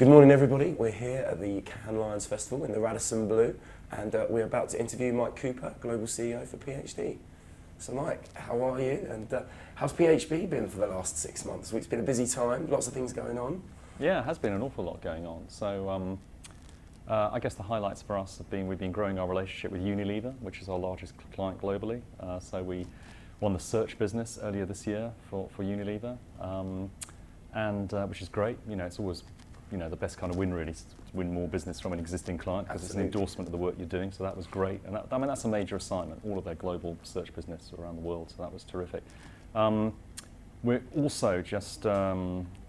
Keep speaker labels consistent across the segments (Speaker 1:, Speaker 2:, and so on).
Speaker 1: Good morning, everybody. We're here at the Cannes Lions Festival in the Radisson Blu, and we're about to interview Mike Cooper, Global CEO for PhD. So Mike, how are you? And how's PhD been for the last 6 months? It's been a busy time, lots of things going on.
Speaker 2: Yeah, it has been an awful lot going on. So I guess the highlights for us have been we've been growing our relationship with Unilever, which is our largest client globally. So we won the search business earlier this year for Unilever, and which is great. You know, it's always the best kind of win really, to win more business from an existing client because it's an endorsement of the work you're doing. So that was great, and I mean that's a major assignment. All of their global search business around the world, so that was terrific. We're also just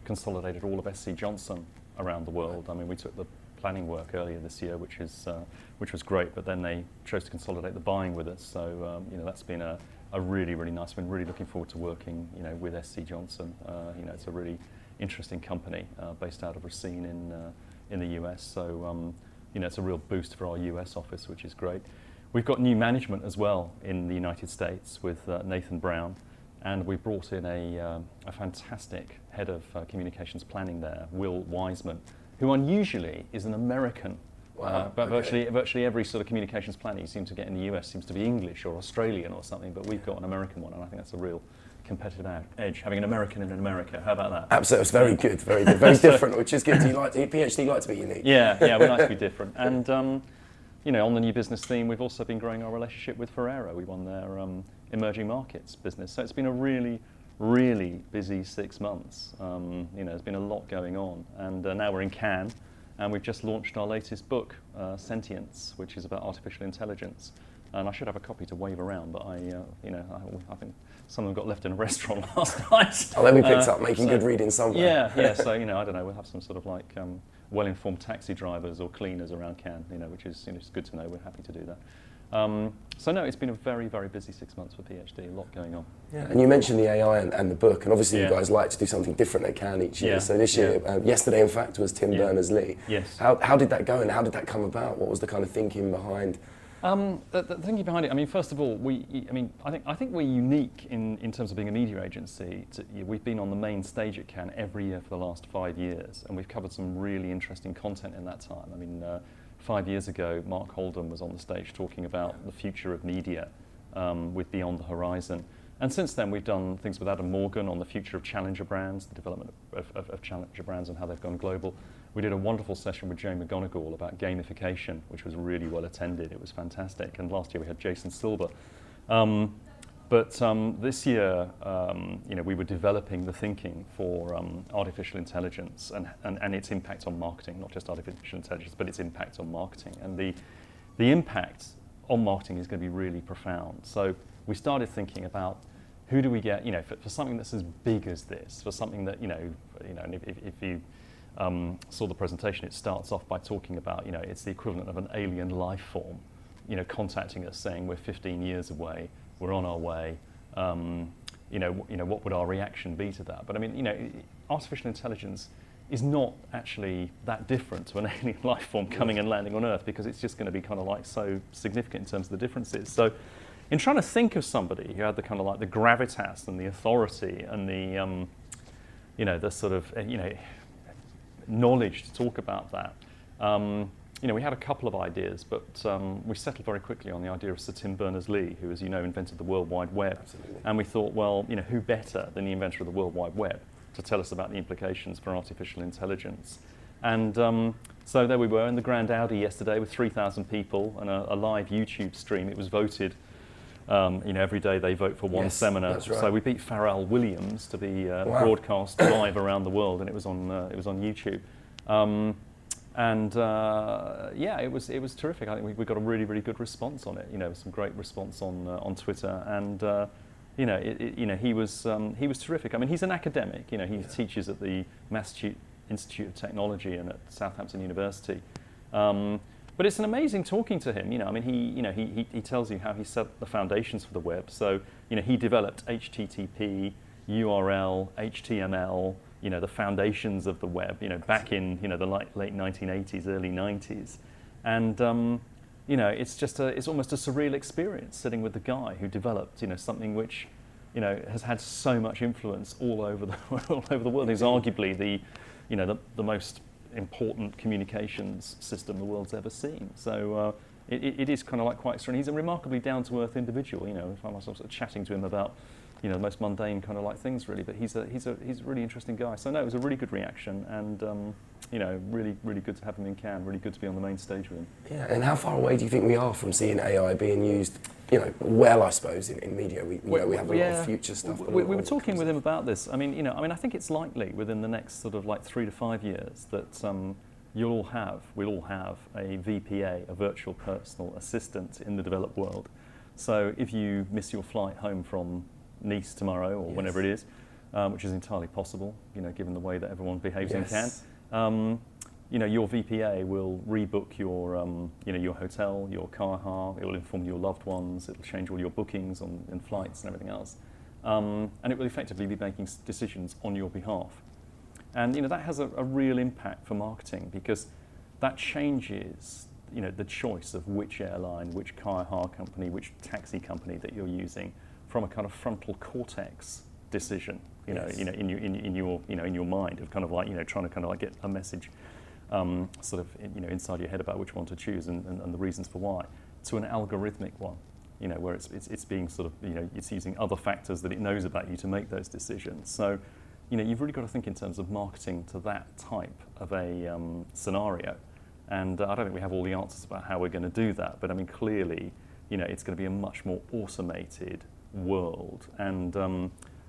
Speaker 2: consolidated all of SC Johnson around the world. I mean, we took the planning work earlier this year, which was great, but then they chose to consolidate the buying with us. So that's been a really nice win. Really looking forward to working with SC Johnson. It's a really interesting company based out of Racine in the US. So it's a real boost for our US office, which is great. We've got new management as well in the United States with Nathan Brown, and we brought in a fantastic head of communications planning there, Will Wiseman, who unusually is an American.
Speaker 1: Wow,
Speaker 2: but
Speaker 1: okay.
Speaker 2: virtually every sort of communications planning you seem to get in the US seems to be English or Australian or something, but we've got an American one, and I think that's a real competitive edge, having an American in America. How about that?
Speaker 1: Absolutely, it's very good, very different, which is good. Do you like PhD like to be unique?
Speaker 2: Yeah, we like to be different. And on the new business theme, we've also been growing our relationship with Ferrero. We won their emerging markets business. So it's been a really busy 6 months. There's been a lot going on, and now we're in Cannes, and we've just launched our latest book, Sentience, which is about artificial intelligence. And I should have a copy to wave around, but I think some of them got left in a restaurant last night.
Speaker 1: Oh, then we picked up making good reading somewhere.
Speaker 2: Yeah. So I don't know. We'll have some sort of like well-informed taxi drivers or cleaners around Cannes, which is it's good to know. We're happy to do that. So no, it's been a very busy 6 months for PhD. A lot going on.
Speaker 1: Yeah, and you mentioned the AI and the book, and obviously you guys like to do something different at Cannes each year.
Speaker 2: Yeah.
Speaker 1: So this year, yesterday in fact, was Tim Berners-Lee.
Speaker 2: Yes.
Speaker 1: How did that go, and how did that come about? What was the kind of thinking behind?
Speaker 2: The thinking behind it, I mean, first of all, I think we're unique in terms of being a media agency. We've been on the main stage at Cannes every year for the last 5 years, and we've covered some really interesting content in that time. I mean, 5 years ago, Mark Holden was on the stage talking about the future of media with Beyond the Horizon. And since then, we've done things with Adam Morgan on the future of challenger brands, the development of challenger brands and how they've gone global. We did a wonderful session with Jane McGonigal about gamification, which was really well attended. It was fantastic. And last year we had Jason Silver. But this year, we were developing the thinking for artificial intelligence and its impact on marketing, not just artificial intelligence, but its impact on marketing. And the impact on marketing is going to be really profound. So we started thinking about who do we get, for something that's as big as this, for something that, if you saw the presentation, it starts off by talking about, it's the equivalent of an alien life form, contacting us saying we're 15 years away, we're on our way, what would our reaction be to that? But I mean, artificial intelligence is not actually that different to an alien life form coming and landing on Earth, because it's just going to be kind of like so significant in terms of the differences. So in trying to think of somebody who had the kind of like the gravitas and the authority and the, the sort of, knowledge to talk about that. We had a couple of ideas, but we settled very quickly on the idea of Sir Tim Berners-Lee, who, as you know, invented the World Wide Web.
Speaker 1: Absolutely.
Speaker 2: And we thought, well, who better than the inventor of the World Wide Web to tell us about the implications for artificial intelligence? And so there we were in the Grand Audi yesterday with 3,000 people and a live YouTube stream. It was voted. Every day they vote for one seminar.
Speaker 1: That's right.
Speaker 2: So we beat Pharrell Williams to be broadcast live around the world, and it was on YouTube. It was terrific. I think we got a really good response on it. Some great response on Twitter, and he was terrific. I mean, he's an academic. He teaches at the Massachusetts Institute of Technology and at Southampton University. But it's an amazing talking to him. He tells you how he set the foundations for the web. So, he developed HTTP, URL, HTML, the foundations of the web, back in, the late 1980s, early 90s. And, it's almost a surreal experience sitting with the guy who developed, something which, has had so much influence all over the world. He's arguably the most important communications system the world's ever seen. So it is kind of like quite extraordinary. He's a remarkably down-to-earth individual. You know, I find myself sort of chatting to him about, you know, the most mundane kind of like things really. But he's a really interesting guy. So no, it was a really good reaction, and you know, really good to have him in Cannes. Really good to be on the main stage with him.
Speaker 1: Yeah, and how far away do you think we are from seeing AI being used? You know, well, I suppose in media we have a lot of future stuff.
Speaker 2: We were talking with him about this. I mean, I think it's likely within the next sort of like 3 to 5 years that we'll all have a VPA, a virtual personal assistant in the developed world. So if you miss your flight home from Nice tomorrow or whenever it is, which is entirely possible, you know, given the way that everyone behaves in Cannes. You know, your VPA will rebook your, you know, your hotel, your car hire. It will inform your loved ones. It will change all your bookings on flights and everything else, and it will effectively be making decisions on your behalf. And you know that has a real impact for marketing, because that changes, you know, the choice of which airline, which car hire company, which taxi company that you're using, from a kind of frontal cortex decision. You know, in your mind of kind of like, you know, trying to kind of like get a message. Sort of, you know, inside your head about which one to choose and the reasons for why, to an algorithmic one, you know, where it's being sort of, you know, it's using other factors that it knows about you to make those decisions. So, you know, you've really got to think in terms of marketing to that type of a scenario. And I don't think we have all the answers about how we're going to do that, but I mean, clearly, you know, it's going to be a much more automated world. And,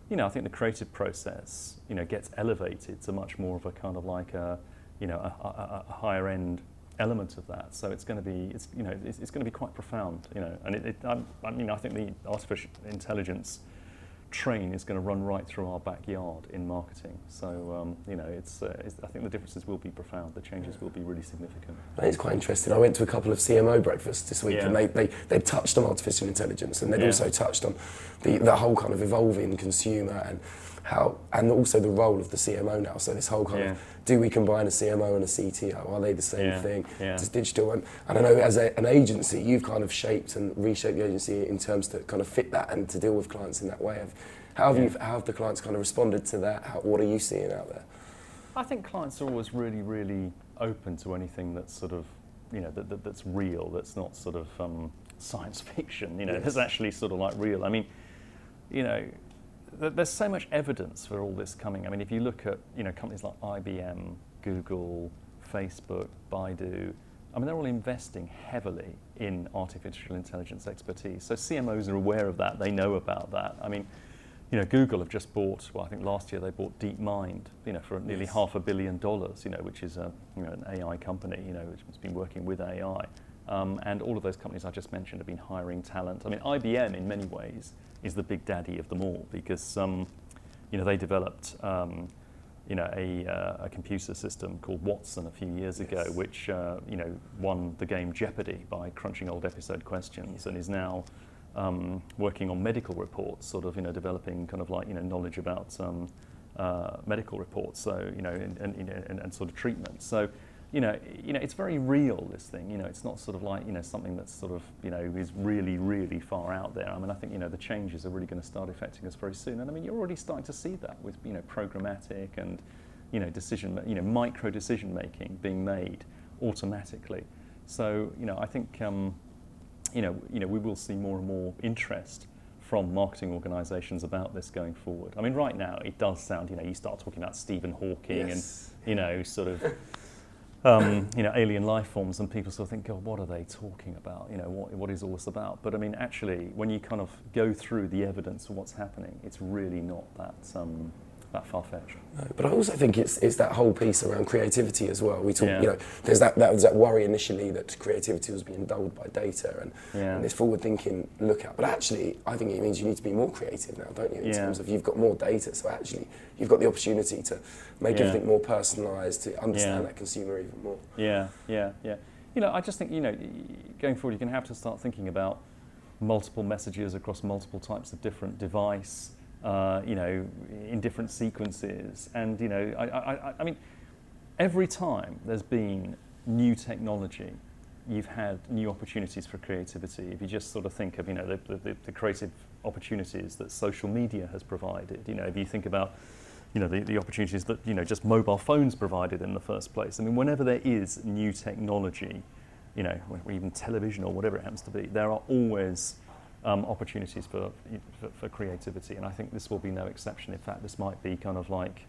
Speaker 2: you know, I think the creative process, you know, gets elevated to much more of a kind of like a, you know, a higher end element of that. So it's going to be, it's going to be quite profound, you know. And I mean, I think the artificial intelligence train is going to run right through our backyard in marketing. So you know, I think the differences will be profound. The changes will be really significant.
Speaker 1: It's quite interesting. I went to a couple of CMO breakfasts this week, and they touched on artificial intelligence, and they'd also touched on the whole kind of evolving consumer and also the role of the CMO now. So this whole kind of, do we combine a CMO and a CTO? Are they the same thing? Just digital. And I know as an agency, you've kind of shaped and reshaped the agency in terms to kind of fit that and to deal with clients in that way. How have the clients kind of responded to that? What are you seeing out there?
Speaker 2: I think clients are always really, really open to anything that's sort of, you know, that's real, that's not sort of science fiction, you know, that's actually sort of like real. I mean, you know, there's so much evidence for all this coming. I mean, if you look at, you know, companies like IBM, Google, Facebook, Baidu, I mean, they're all investing heavily in artificial intelligence expertise. So CMOs are aware of that. They know about that. I mean, you know, Google have just bought, well, I think last year they bought DeepMind, you know, for nearly $500 million, you know, which is an AI company, you know, which has been working with AI. And all of those companies I just mentioned have been hiring talent. I mean, IBM in many ways is the big daddy of them all, because you know, they developed you know, a computer system called Watson a few years ago, which you know, won the game Jeopardy by crunching old episode questions, and is now working on medical reports, sort of, you know, developing kind of like, you know, knowledge about medical reports, so, you know, and sort of treatment. So, you know, it's very real, this thing. You know, it's not sort of like, you know, something that's sort of, you know, is really, really far out there. I mean, I think, you know, the changes are really going to start affecting us very soon. And I mean, you're already starting to see that with, you know, programmatic and, you know, micro decision making being made automatically. So, you know, I think, you know, we will see more and more interest from marketing organisations about this going forward. I mean, right now it does sound, you know, you start talking about Stephen Hawking and, you know, sort of, you know, alien life forms, and people sort of think, God, what are they talking about? You know, what is all this about? But I mean, actually, when you kind of go through the evidence of what's happening, it's really not that far-fetched.
Speaker 1: No, but I also think it's that whole piece around creativity as well. We talk, you know, there's that worry initially that creativity was being dulled by data and this forward-thinking look at. But actually, I think it means you need to be more creative now, don't you? In terms of you've got more data, so actually you've got the opportunity to make everything more personalised, to understand that consumer even more.
Speaker 2: Yeah. You know, I just think, you know, going forward, you're going to have to start thinking about multiple messages across multiple types of different device. You know, in different sequences, and you know, I mean, every time there's been new technology, you've had new opportunities for creativity. If you just sort of think of, you know, the creative opportunities that social media has provided, you know, if you think about, the opportunities that, just mobile phones provided in the first place. I mean, whenever there is new technology, or even television or whatever it happens to be, there are always opportunities for creativity, and I think this will be no exception. In fact, this might be kind of like,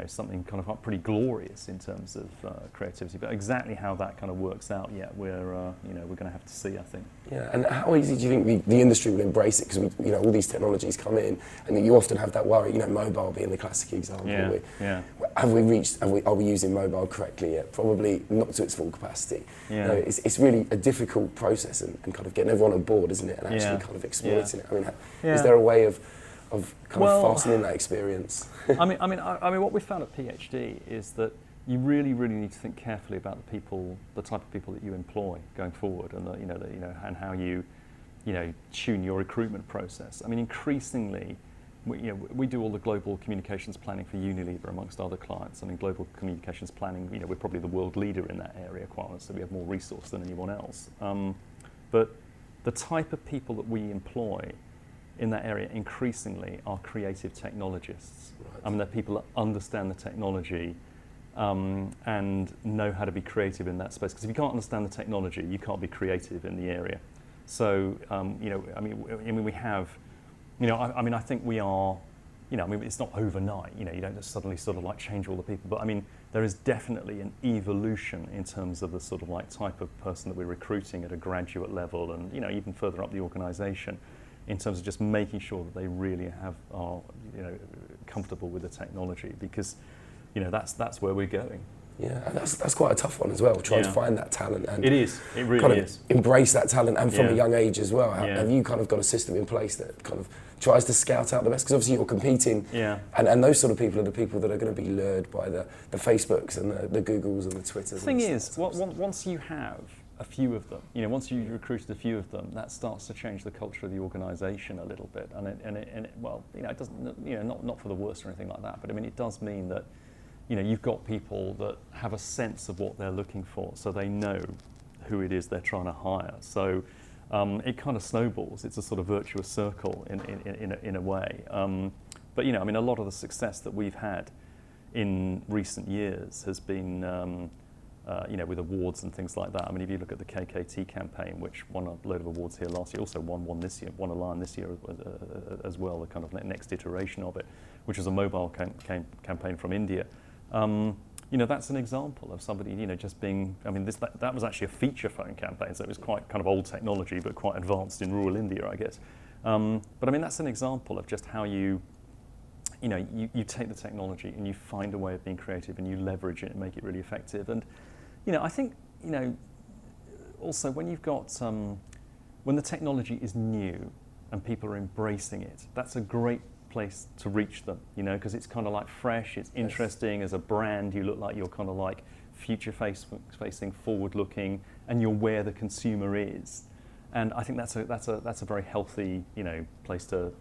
Speaker 2: something kind of pretty glorious in terms of creativity. But exactly how that kind of works out yet, we're going to have to see, I think.
Speaker 1: Yeah, and how easy do you think the industry will embrace it? Because all these technologies come in, and you often have that worry. Mobile being the classic example.
Speaker 2: Yeah.
Speaker 1: Are we using mobile correctly yet? Probably not to its full capacity.
Speaker 2: Yeah.
Speaker 1: It's really a difficult process, and kind of getting everyone on board, isn't it? And actually kind of exploiting it. I mean, is there a way of kind of fastening that experience?
Speaker 2: I mean, what we found at PhD is that you really, really need to think carefully about the type of people that you employ going forward, and and how you, tune your recruitment process. I mean, increasingly, we do all the global communications planning for Unilever amongst other clients. I mean, global communications planning, we're probably the world leader in that area, quite honestly. We have more resource than anyone else. But the type of people that we employ in that area increasingly are creative technologists. Right. I mean, they're people that understand the technology and know how to be creative in that space. Because if you can't understand the technology, you can't be creative in the area. So, we have, I think we are, it's not overnight. You don't just suddenly sort of like change all the people. But I mean, there is definitely an evolution in terms of the sort of like type of person that we're recruiting at a graduate level, and even further up the organisation, in terms of just making sure that they really are comfortable with the technology, because that's where we're going.
Speaker 1: Yeah, and that's quite a tough one as well, trying to find that talent. And
Speaker 2: it really
Speaker 1: kind of
Speaker 2: is.
Speaker 1: Embrace that talent, and from a young age as well. Have you kind of got a system in place that kind of tries to scout out the best? Because obviously you're competing, and those sort of people are the people that are going to be lured by the Facebooks and the Googles and the Twitters.
Speaker 2: The thing is, once you have a few of them, once you've recruited a few of them, that starts to change the culture of the organisation a little bit, and it doesn't, not for the worst or anything like that, but I mean, it does mean that, you've got people that have a sense of what they're looking for, so they know who it is they're trying to hire. So it kind of snowballs. It's a sort of virtuous circle in a way. But a lot of the success that we've had in recent years has been with awards and things like that. I mean, if you look at the KKT campaign, which won a load of awards here last year, also won one this year, won a Lion this year as well, the kind of next iteration of it, which was a mobile campaign from India. That's an example of somebody, just being, I mean, that was actually a feature phone campaign, so it was quite kind of old technology, but quite advanced in rural India, I guess. But I mean, that's an example of just how you take the technology and you find a way of being creative and you leverage it and make it really effective. And I think, also when you've got, when the technology is new and people are embracing it, that's a great place to reach them, because it's kind of like fresh, it's interesting. As a brand, you look like you're kind of like future-facing, forward-looking, and you're where the consumer is. And I think that's a very healthy, place to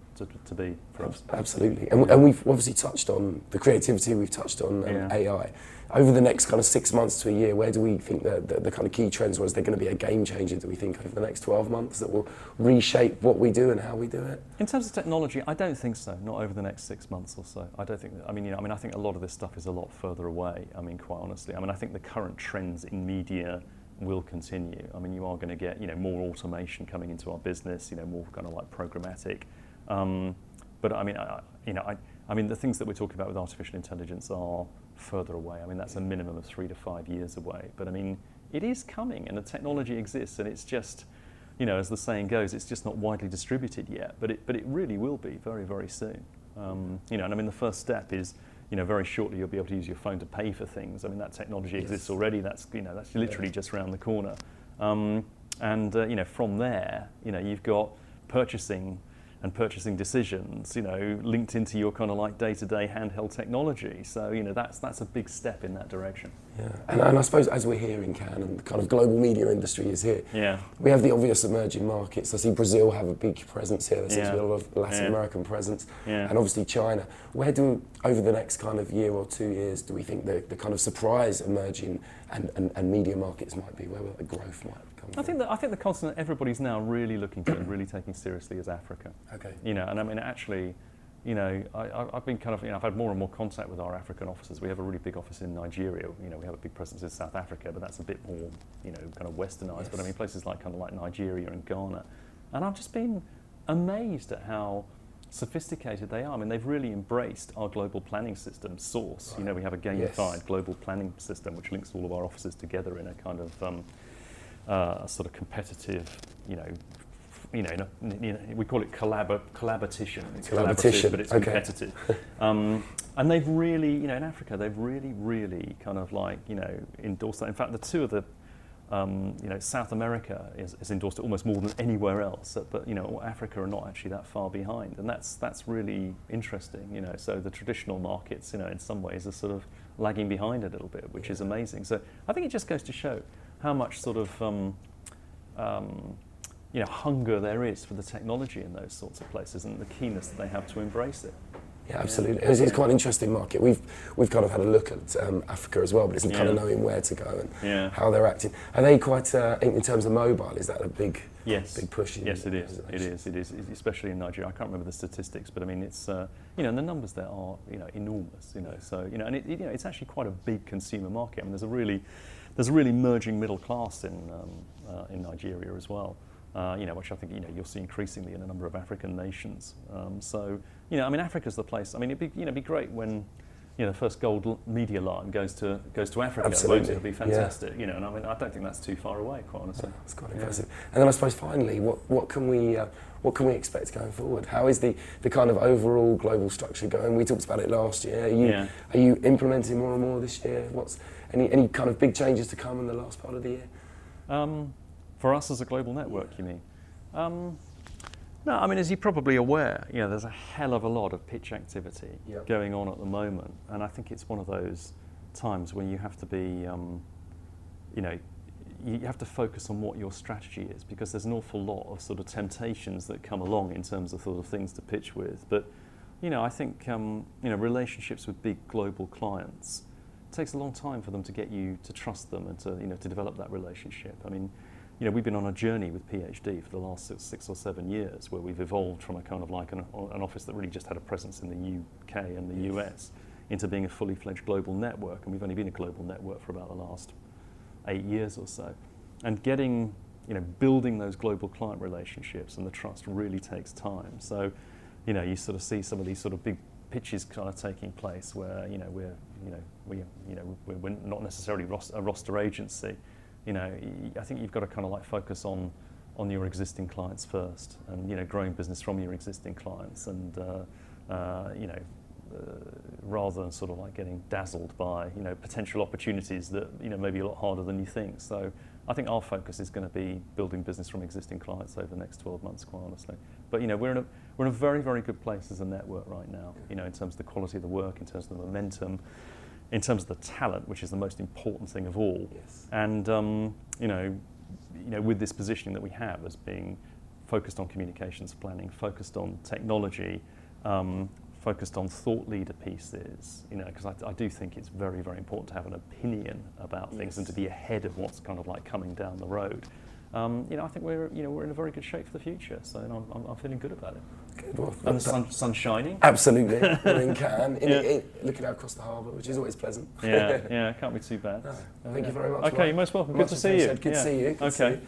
Speaker 2: be for us.
Speaker 1: Absolutely, and we've obviously touched on the creativity. We've touched on AI. Over the next kind of 6 months to a year, where do we think the kind of key trends was? There going to be a game changer? Do we think over the next 12 months that will reshape what we do and how we do it?
Speaker 2: In terms of technology, I don't think so. Not over the next 6 months or so. I don't think. I think a lot of this stuff is a lot further away. I mean, quite honestly, I think the current trends in media will continue. I mean, you are going to get more automation coming into our business. More kind of like programmatic. But I mean, the things that we're talking about with artificial intelligence are further away. I mean, that's a minimum of 3 to 5 years away. But I mean, it is coming, and the technology exists, and it's just, as the saying goes, it's just not widely distributed yet. But it really will be very, very soon. And I mean, the first step is, very shortly you'll be able to use your phone to pay for things. I mean, that technology exists already. That's that's literally just around the corner. From there, you've got purchasing decisions, linked into your kind of like day-to-day handheld technology. So, that's a big step in that direction.
Speaker 1: Yeah, and I suppose as we're here in Cannes and the kind of global media industry is here, we have the obvious emerging markets. I see Brazil have a big presence here. There seems to be a lot of Latin American presence, and obviously China. Where do, over the next kind of year or 2 years, do we think the kind of surprise emerging and media markets might be? Where the growth might come from?
Speaker 2: I think the continent everybody's now really looking to and really taking seriously is Africa.
Speaker 1: Okay.
Speaker 2: And I mean, actually, I've been I've had more and more contact with our African offices. We have a really big office in Nigeria. We have a big presence in South Africa, but that's a bit more, kind of westernized.
Speaker 1: Yes.
Speaker 2: But I mean, places like Nigeria and Ghana, and I've just been amazed at how sophisticated they are. I mean, they've really embraced our global planning system, Source.
Speaker 1: Right.
Speaker 2: We have a gamified global planning system which links all of our offices together in a kind of sort of competitive, we call it collaboration. It's collaborative, but it's competitive. And they've really, in Africa, they've really kind of endorsed that. In fact, the two of the, South America is endorsed it almost more than anywhere else. But Africa are not actually that far behind, and that's really interesting. So the traditional markets, in some ways, are sort of lagging behind a little bit, which is amazing. So I think it just goes to show how much sort of hunger there is for the technology in those sorts of places, and the keenness that they have to embrace it.
Speaker 1: Yeah, absolutely. It's quite an interesting market. We've kind of had a look at Africa as well, but it's kind of knowing where to go and how they're acting. Are they quite in terms of mobile? Is that a big push?
Speaker 2: Yes, it is. It is, especially in Nigeria. I can't remember the statistics, but I mean, it's and the numbers there are enormous. So and it's actually quite a big consumer market. I mean, there's a really emerging middle class in Nigeria as well. Which I think you'll see increasingly in a number of African nations. I mean, Africa's the place. I mean, it'd be great when the first gold media line goes to Africa.
Speaker 1: Absolutely.
Speaker 2: It'll be fantastic. And I mean, I don't think that's too far away, quite honestly.
Speaker 1: It's quite impressive. And then I suppose finally, what can we expect going forward? How is the kind of overall global structure going? We talked about it last year. Are you implementing more and more this year? What's any kind of big changes to come in the last part of the year?
Speaker 2: For us as a global network, you mean? No, I mean, as you're probably aware, there's a hell of a lot of pitch activity going on at the moment, and I think it's one of those times when you have to be, you have to focus on what your strategy is, because there's an awful lot of sort of temptations that come along in terms of sort of things to pitch with. But, I think, relationships with big global clients, it takes a long time for them to get you to trust them and to, to develop that relationship. I mean, we've been on a journey with PhD for the last 6 or 7 years, where we've evolved from a kind of like an office that really just had a presence in the UK and the US into being a fully fledged global network, and we've only been a global network for about the last 8 years or so. And getting, building those global client relationships and the trust really takes time. So, you sort of see some of these sort of big pitches kind of taking place where, we're not necessarily a roster agency. I think you've got to kind of like focus on your existing clients first, and growing business from your existing clients, and rather than sort of like getting dazzled by potential opportunities that may be a lot harder than you think. So I think our focus is going to be building business from existing clients over the next 12 months, quite honestly. But we're in a very, very good place as a network right now. In terms of the quality of the work, in terms of the momentum, in terms of the talent, which is the most important thing of all.
Speaker 1: Yes.
Speaker 2: And with this positioning that we have as being focused on communications planning, focused on technology, focused on thought leader pieces, because I do think it's very, very important to have an opinion about things and to be ahead of what's kind of like coming down the road. I think we're in a very good shape for the future. So I'm feeling good about it.
Speaker 1: Good. Well,
Speaker 2: and the sun's shining.
Speaker 1: Absolutely. We're in Cannes, looking out across the harbour, which is always pleasant.
Speaker 2: Yeah, it can't be too bad.
Speaker 1: No, thank you very much.
Speaker 2: Okay, you're most welcome. Good to see you.
Speaker 1: Good to see you.
Speaker 2: Okay.